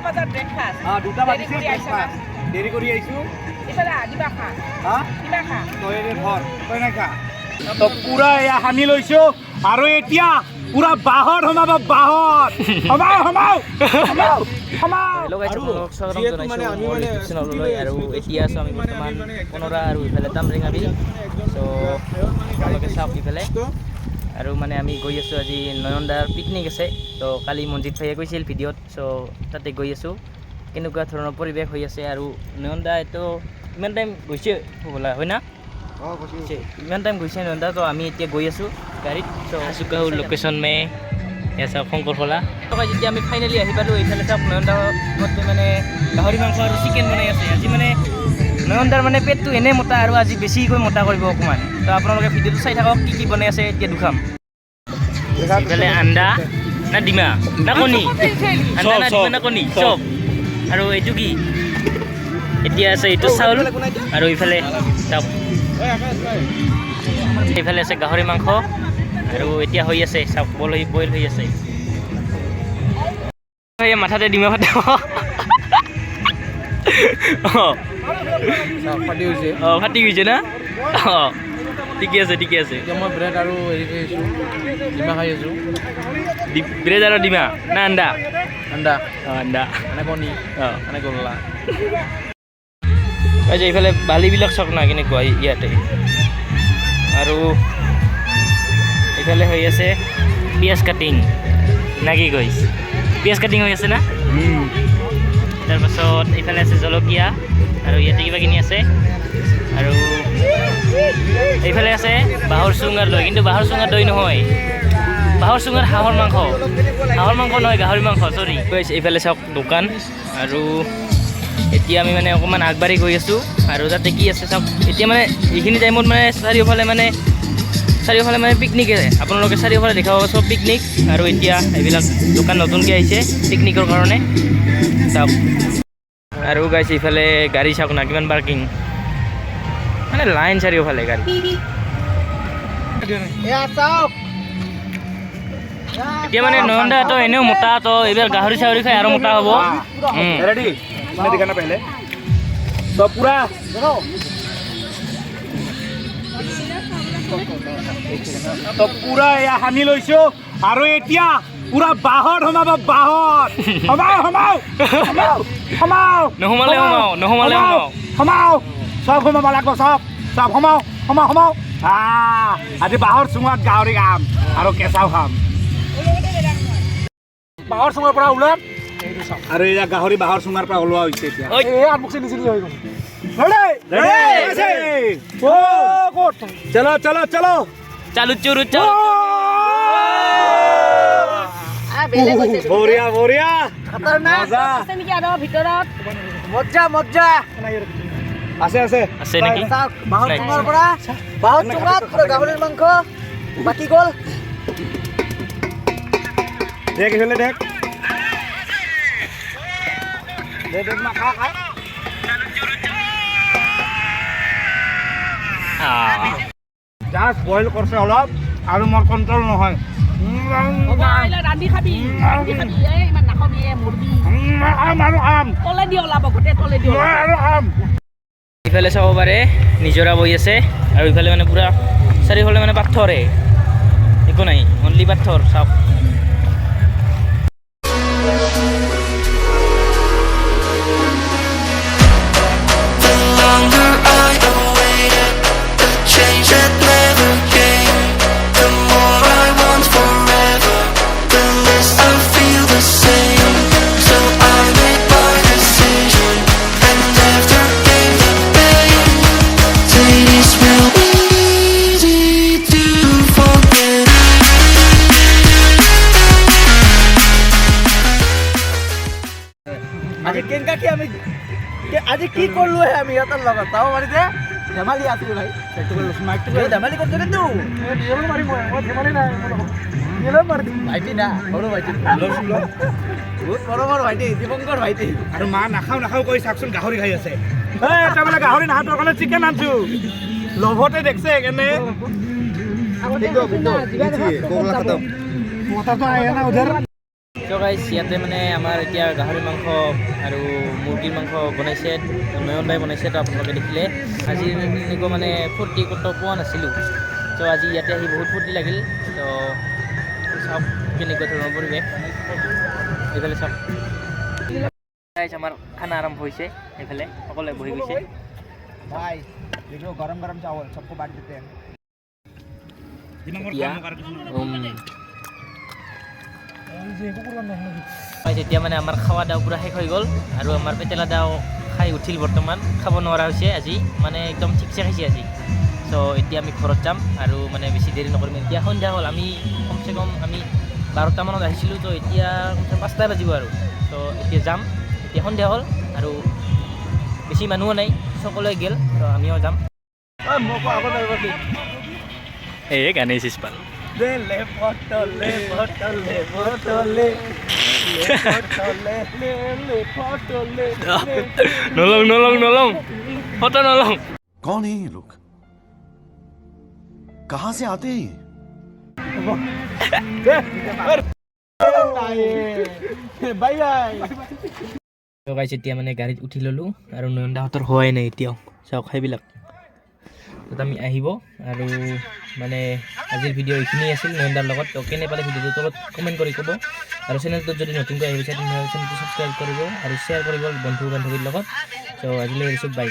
বাজাত breakfast দুটা বাজিছে breakfast দেৰি কৰি আহিছো ইফালে কিবা খা কিবা খা তই ঘৰ তই নাই খা তো পুৰা এয়া সানি লৈছো আৰু এতিয়া পুৰা বাহত সোমাব বাহত হেল্ল' গাইছ আপোনালোকক স্বাগতম জনাইছোঁ মোৰ ইউটিউব চেনেললৈ আৰু এতিয়া আছোঁ আমি বৰ্তমান কনৰা আৰু ইফালে দামৰিঙা বিল চ' আপোনালোকে চাওক ইফালে আৰু মানে আমি গৈ আছোঁ আজি নয়নদাৰ পিকনিক আছে তো কালি মনজিত ভাইয়ে কৈছিল ভিডিঅ'ত চ' তাতে গৈ আছোঁ কেনেকুৱা ধৰণৰ পৰিৱেশ হৈ আছে আৰু নয়নদা এইটো ইমান টাইম গৈছে হ'বলা হয় না ইমান টাইম গৈছে নয়নদা তো আমি এতিয়া গৈ আছোঁ গাড়ীত চ' আচুকা লোকেশ্যন মে এয়া চাওক শংকৰখোলা যেতিয়া আমি ফাইনেলি আহি পালোঁ এইফালে চাওক নয়নদাৰ মানে গাহৰি মাংস আৰু চিকেন বনাই আছে আজি মানে নয়নদাৰ মানে পেটটো এনেই মোটা আৰু আজি বেছিকৈ মোটা কৰিব অকণমান তো আপোনালোকে ভিডিঅ'টো চাই থাকক কি বনাই আছে এতিয়া দুখাম এইফালে আন্দা না ডিমা না কণী আন্দা না ডিমা না কণী চব আৰু এইটো কি এতিয়া আছে এইটো চাউল আৰু ইফালে চাওক এইফালে আছে গাহৰি মাংস আৰু এতিয়া হৈ আছে চাওক বইল হৈ আছে মাথাতে ডিমা ফাটে ফাটি গৈছে না ঠিকে আছে মই ব্ৰেড আৰু হেৰি খাই আছোঁ ডিমা খাই আছোঁ ব্ৰেড আৰু ডিমা না আন্দা আন্দা আন্দা মানে কণী মানে গল্লা আচ্ছা এইফালে বালিবিলাক চাওক না কেনেকুৱা ইয়াতে আৰু এইফালে হৈ আছে পিঁয়াজ কাটিং না কি কৈছ পিঁয়াজ কাটিং হৈ আছে না তাৰপাছত এইফালে আছে জলকীয়া আৰু ইয়াতে কিবা কিনি আছে আৰু এইফালে আছে বাঁহৰ চুঙাৰ দৈ কিন্তু বাঁহৰ চুঙাৰ দৈ নহয় বাঁহৰ চুঙাৰ হাঁহৰ মাংস নহয় গাহৰি মাংস চৰি এইফালে চাওক দোকান আৰু এতিয়া আমি মানে অকণমান আগবাঢ়ি গৈ আছোঁ আৰু তাতে কি আছে চাওক এতিয়া মানে এইখিনি টাইমত মানে চাৰিওফালে মানে পিকনিকে আপোনালোকে চাৰিওফালে দেখাব চব পিকনিক আৰু এতিয়া এইবিলাক দোকান নতুনকৈ আহিছে পিকনিকৰ কাৰণে চাওক আৰু গাইছে ইফালে গাড়ী চাওক না কিমান পাৰ্কিং মানে লাইন চাৰিওফালে গাড়ী এতিয়া মানে নয়নদা তো এনেও মোটা তো এইবাৰ গাহৰি চাহৰি খাই আৰু মোটা হ'ব পুৰা তো পুৰা এয়া সানি লৈছো আৰু এতিয়া পুৰা বাহত সোমাব বাহত নোসোমালে সোমাও চব সোমাব লাগিব চব সোমাও আজি বাঁহৰ চুঙাত গাহৰি খাম আৰু কেঁচাও খাম বাঁহৰ চুঙাৰ পৰা ওলাম আৰু এয়া গাহৰি বাঁহৰ চুঙাৰ পৰা ওলোৱা হৈছে এতিয়া চলো বঢ়িয়া মজা আছে নেকি গাহৰিৰ মাংস বাকী গ'ল দেখ এইফালে দেখ জাষ্ট বইল কৰিছে অলপ আৰু মোৰ কণ্ট্ৰল নহয় ৰান্ধি খাবি ইমান নাখাবি মুৰ্গী তলে দি ওলাব গোটেই তলে দি ইফালে চাব পাৰে নিজৰা বৈ আছে আৰু ইফালে মানে পুৰা চাৰিওফালে মানে পাথৰে একো নাই অনলি পাথৰ চাওক আজি কি কৰিলো আমি সিহঁতৰ লগত চাব পাৰি যে ধেমালি আছিলো ভাই ধেমালি কৰিছো কিন্তু ভাইটি না সৰু ভাইটি বহুত মৰমৰ ভাইটি দীপংকৰ ভাইটি আৰু মা নাখাও কৰি চাওকচোন গাহৰি খাই আছে তাৰমানে গাহৰি নাহাতৰ কাৰণে চিকেন আনছো লভতে দেখছে কেনে চ' গাইজ ইয়াতে মানে আমাৰ এতিয়া গাহৰি মাংস আৰু মুৰ্গীৰ মাংস বনাইছে, নয়ন দাই বনাইছে, তো আপোনালোকে দেখিলে। আজি এনেকুৱা মানে ফূৰ্তি ক'তো পোৱা নাছিলোঁ, ত' আজি ইয়াতে আহি বহুত ফূৰ্তি লাগিল। ত' চাওক কেনেকুৱা ধৰণৰ পৰিৱেশ, এইফালে চাওক গাইজ আমাৰ খানা আৰম্ভ হৈছে, এইফালে সকলোৱে বহি গৈছে। भाई देखो गरम गरम चावल सबको बांट देते हैं এতিয়া মানে আমাৰ খাৱা দাও পূৰা শেষ হৈ গ'ল আৰু আমাৰ পেটেলা দাও খাই উঠিল, বৰ্তমান খাব নোৱাৰা হৈছে আজি, মানে একদম ঠিকছে খাইছে আজি। চ' এতিয়া আমি ঘৰত যাম আৰু মানে বেছি দেৰি নকৰিম। এতিয়া সন্ধিয়া হ'ল, আমি কমচে কম আমি 12টা মানত আহিছিলোঁ, তো এতিয়া কমচে কম 5টাই বাজিব আৰু। ত' এতিয়া যাম, এতিয়া সন্ধিয়া হ'ল আৰু বেছি মানুহো নাই, সকলোৱে গ'ল, তো আমিও যাম। এই গানে চিছপাল নলং নলং নলং ফটো নলং। कौन है ये लोग कहां से आते हैं बाय बाय তো গাইছ এতিয়া মানে গাড়ীত উঠি ল'লোঁ আৰু নয়ন দাহঁতৰ হোৱাই নাই এতিয়াও, চাওক সেইবিলাক। তাত আমি আহিব আৰু মানে আজিৰ ভিডিঅ' এইখিনি আছিল নয়ন দাৰ লগত। তো কেনে পালে ভিডিঅ'টো তলত কমেণ্ট কৰি ক'ব, আৰু চেনেলটোত যদি নতুনকৈ আহিছে তেনেহ'লে চেনেলটো ছাবস্ক্ৰাইব কৰিব আৰু শ্বেয়াৰ কৰিব বন্ধু বান্ধৱীৰ লগত। ত' আজিলৈ এৰিছোঁ, বাই।